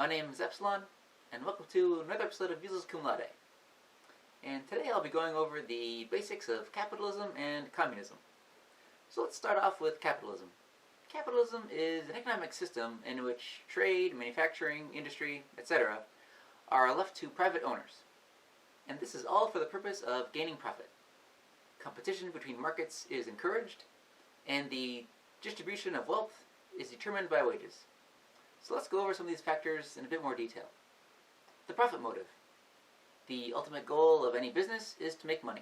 My name is Epsilon, and welcome to another episode of Cum Laude. And today I'll be going over the basics of capitalism and communism. So let's start off with capitalism. Capitalism is an economic system in which trade, manufacturing, industry, etc. are left to private owners. And this is all for the purpose of gaining profit. Competition between markets is encouraged, and the distribution of wealth is determined by wages. So let's go over some of these factors in a bit more detail. The profit motive. The ultimate goal of any business is to make money.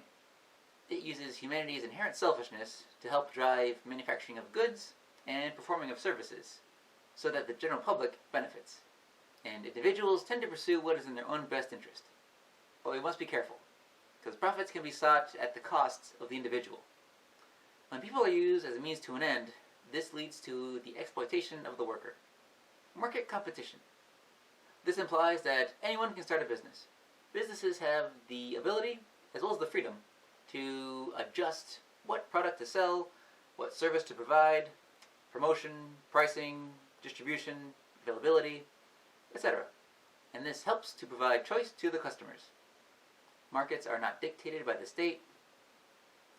It uses humanity's inherent selfishness to help drive manufacturing of goods and performing of services, so that the general public benefits. And individuals tend to pursue what is in their own best interest. But we must be careful, because profits can be sought at the cost of the individual. When people are used as a means to an end, this leads to the exploitation of the worker. Market competition. This implies that anyone can start a business. Businesses have the ability, as well as the freedom, to adjust what product to sell, what service to provide, promotion, pricing, distribution, availability, etc. And this helps to provide choice to the customers. Markets are not dictated by the state,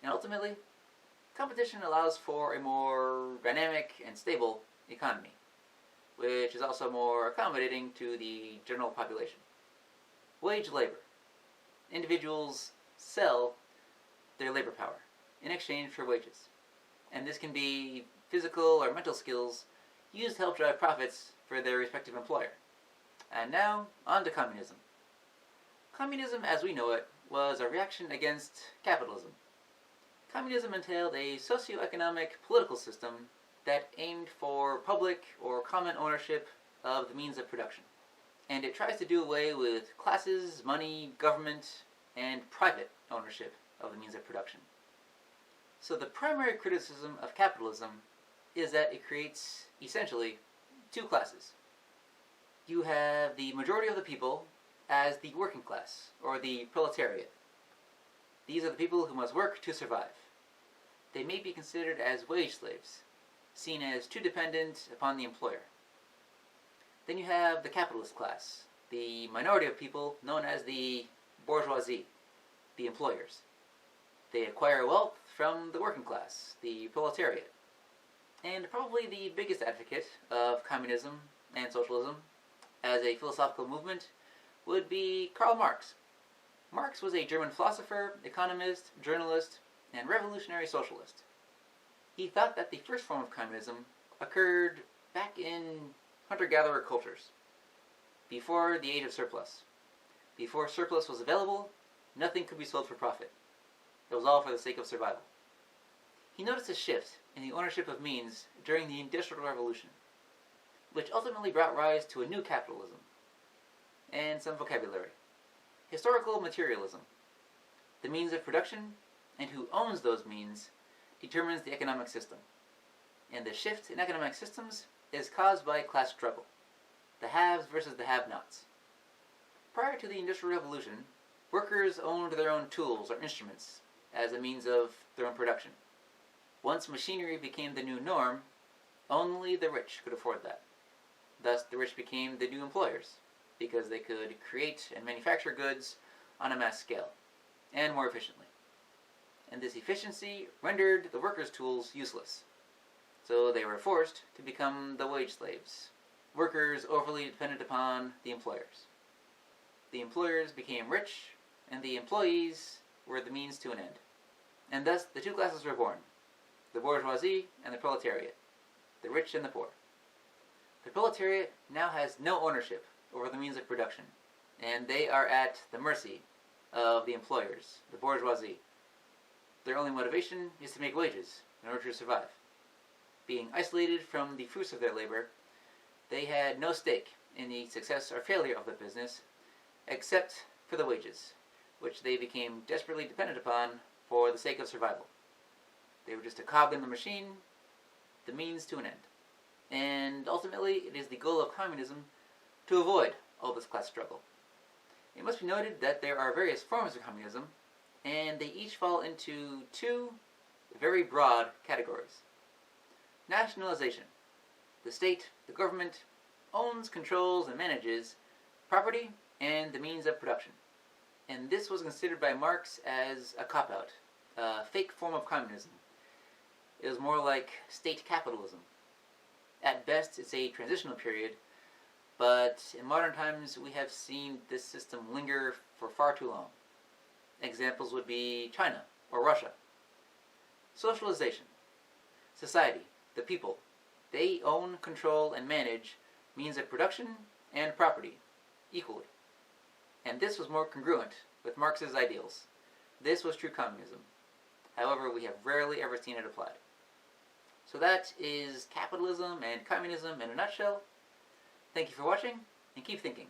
and ultimately, competition allows for a more dynamic and stable economy, which is also more accommodating to the general population. Wage labor. Individuals sell their labor power in exchange for wages. And this can be physical or mental skills used to help drive profits for their respective employer. And now, on to communism. Communism, as we know it, was a reaction against capitalism. Communism entailed a socio-economic political system that aimed for public or common ownership of the means of production. And it tries to do away with classes, money, government, and private ownership of the means of production. So the primary criticism of capitalism is that it creates, essentially, two classes. You have the majority of the people as the working class, or the proletariat. These are the people who must work to survive. They may be considered as wage slaves, seen as too dependent upon the employer. Then you have the capitalist class, the minority of people known as the bourgeoisie, the employers. They acquire wealth from the working class, the proletariat. And probably the biggest advocate of communism and socialism as a philosophical movement would be Karl Marx. Marx was a German philosopher, economist, journalist, and revolutionary socialist. He thought that the first form of communism occurred back in hunter-gatherer cultures, before the age of surplus. Before surplus was available, nothing could be sold for profit. It was all for the sake of survival. He noticed a shift in the ownership of means during the Industrial Revolution, which ultimately brought rise to a new capitalism, and some vocabulary. Historical materialism. The means of production, and who owns those means, determines the economic system. And the shift in economic systems is caused by class struggle, the haves versus the have-nots. Prior to the Industrial Revolution, workers owned their own tools or instruments as a means of their own production. Once machinery became the new norm, only the rich could afford that. Thus, the rich became the new employers, because they could create and manufacture goods on a mass scale, and more efficiently. And this efficiency rendered the workers' tools useless. So they were forced to become the wage slaves, workers overly dependent upon the employers. The employers became rich, and the employees were the means to an end. And thus the two classes were born, the bourgeoisie and the proletariat, the rich and the poor. The proletariat now has no ownership over the means of production, and they are at the mercy of the employers, the bourgeoisie. Their only motivation is to make wages in order to survive. Being isolated from the fruits of their labor, they had no stake in the success or failure of the business, except for the wages, which they became desperately dependent upon for the sake of survival. They were just a cog in the machine, the means to an end. And ultimately, it is the goal of communism to avoid all this class struggle. It must be noted that there are various forms of communism, and they each fall into two very broad categories. Nationalization. The state, the government, owns, controls, and manages property and the means of production. And this was considered by Marx as a cop-out, a fake form of communism. It was more like state capitalism. At best, it's a transitional period, but in modern times we have seen this system linger for far too long. Examples would be China or Russia. Socialization. Society, the people, they own, control, and manage means of production and property equally. And this was more congruent with Marx's ideals. This was true communism. However, we have rarely ever seen it applied. So that is capitalism and communism in a nutshell. Thank you for watching, and keep thinking.